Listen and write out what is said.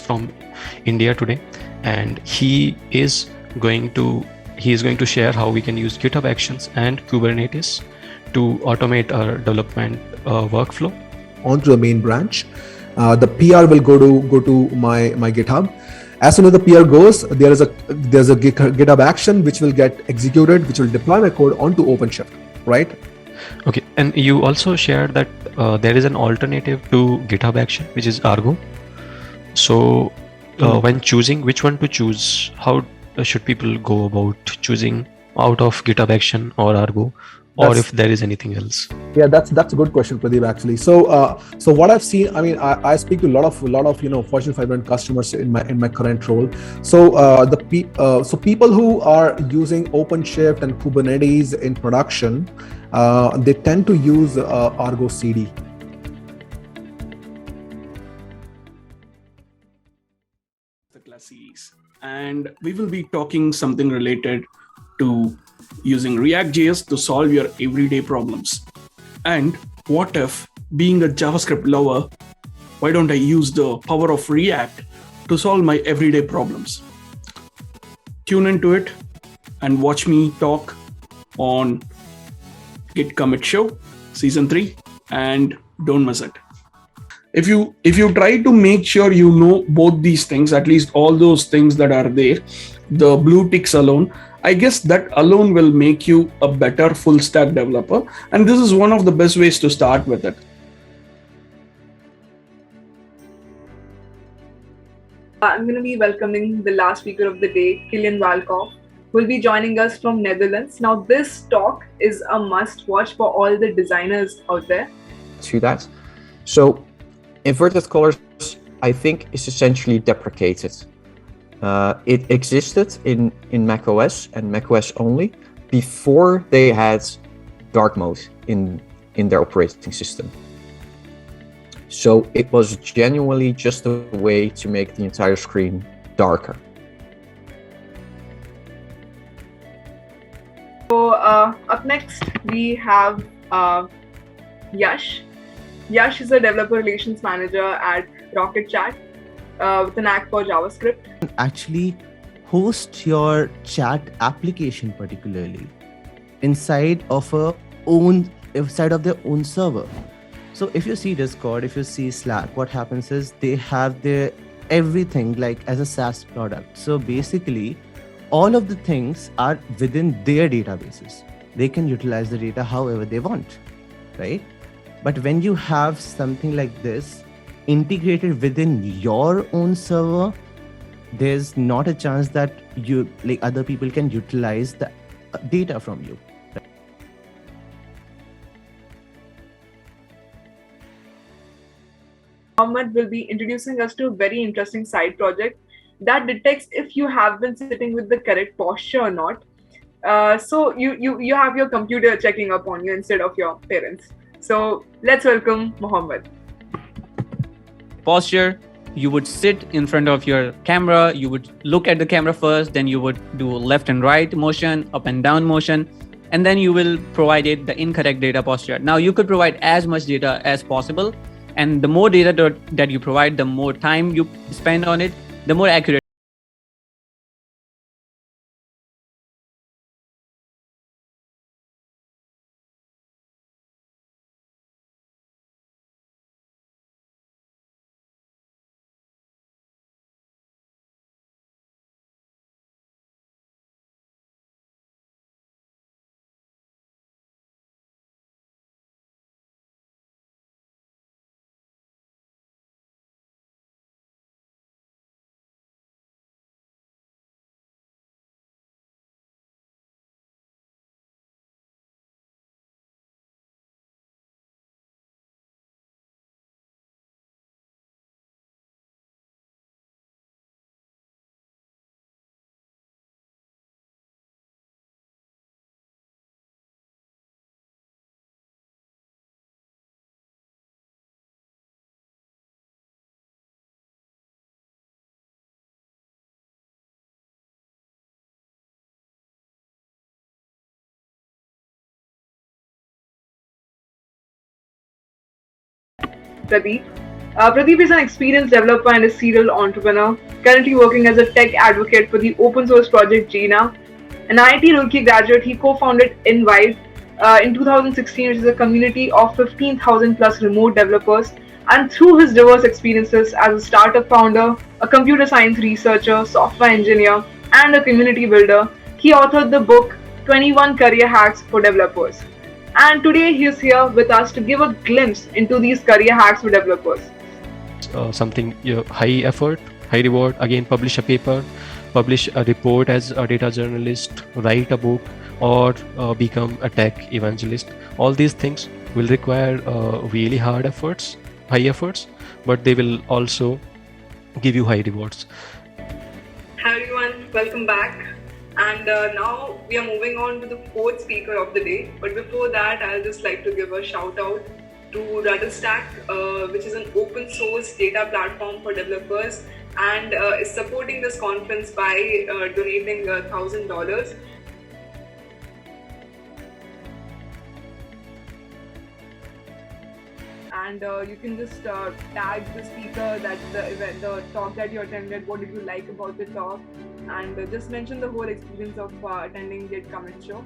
from India today, and he is going to share how we can use GitHub Actions and Kubernetes to automate our development workflow onto the main branch. The PR will go to my GitHub. As soon as the PR goes, there's a GitHub action which will get executed, which will deploy my code onto OpenShift, right? Okay, and you also shared that there is an alternative to GitHub Action, which is Argo. So when choosing which one to choose, how should people go about choosing out of GitHub Action or Argo, or if there is anything else? Yeah, that's a good question, Pradeep. Actually, so what I've seen, I mean, I speak to a lot of Fortune 500 customers in my current role. So so people who are using OpenShift and Kubernetes in production, they tend to use Argo CD. The class series, and we will be talking something related to using React.js to solve your everyday problems. And what if, being a JavaScript lover, why don't I use the power of React to solve my everyday problems? Tune into it and watch me talk on Git Commit Show Season 3, and don't miss it. If you try to make sure you know both these things, at least all those things that are there, the blue ticks alone, I guess that alone will make you a better full stack developer. And this is one of the best ways to start with it. I'm going to be welcoming the last speaker of the day, Kilian Walkoff, who will be joining us from Netherlands. Now, this talk is a must watch for all the designers out there. To that. So inverted colors, I think, is essentially deprecated. It existed in macOS and macOS only before they had dark mode in their operating system. So it was genuinely just a way to make the entire screen darker. So up next, we have Yash. Yash is a developer relations manager at RocketChat with an knack for JavaScript. Actually host your chat application particularly inside of their own server. So if you see Discord, if you see Slack, what happens is they have their everything like as a SaaS product. So basically all of the things are within their databases. They can utilize the data however they want, right? But when you have something like this integrated within your own server, there's not a chance that you like other people can utilize the data from you. Mohammed will be introducing us to a very interesting side project that detects if you have been sitting with the correct posture or not. So you have your computer checking up on you instead of your parents. So let's welcome Mohammed. Posture, you would sit in front of your camera, you would look at the camera first, then you would do left and right motion, up and down motion, and then you will provide it the incorrect data posture. Now you could provide as much data as possible, and the more data that you provide, the more time you spend on it, the more accurate. Pradeep. Pradeep is an experienced developer and a serial entrepreneur, currently working as a tech advocate for the open source project Jina. An IIT Roorkee graduate, he co-founded Invide in 2016, which is a community of 15,000 plus remote developers. And through his diverse experiences as a startup founder, a computer science researcher, software engineer, and a community builder, he authored the book 21 Career Hacks for Developers. And today he is here with us to give a glimpse into these career hacks for developers. Something high effort, high reward. Again, publish a paper, publish a report as a data journalist, write a book, or become a tech evangelist. All these things will require really hard efforts, high efforts, but they will also give you high rewards. Hi everyone, welcome back. And now we are moving on to the fourth speaker of the day. But before that, I'll just like to give a shout out to RocketChat, which is an open source data platform for developers and is supporting this conference by donating $1,000. And you can just tag the speaker, that the event, the talk that you attended, what did you like about the talk, and just mention the whole experience of attending Git Commit Show.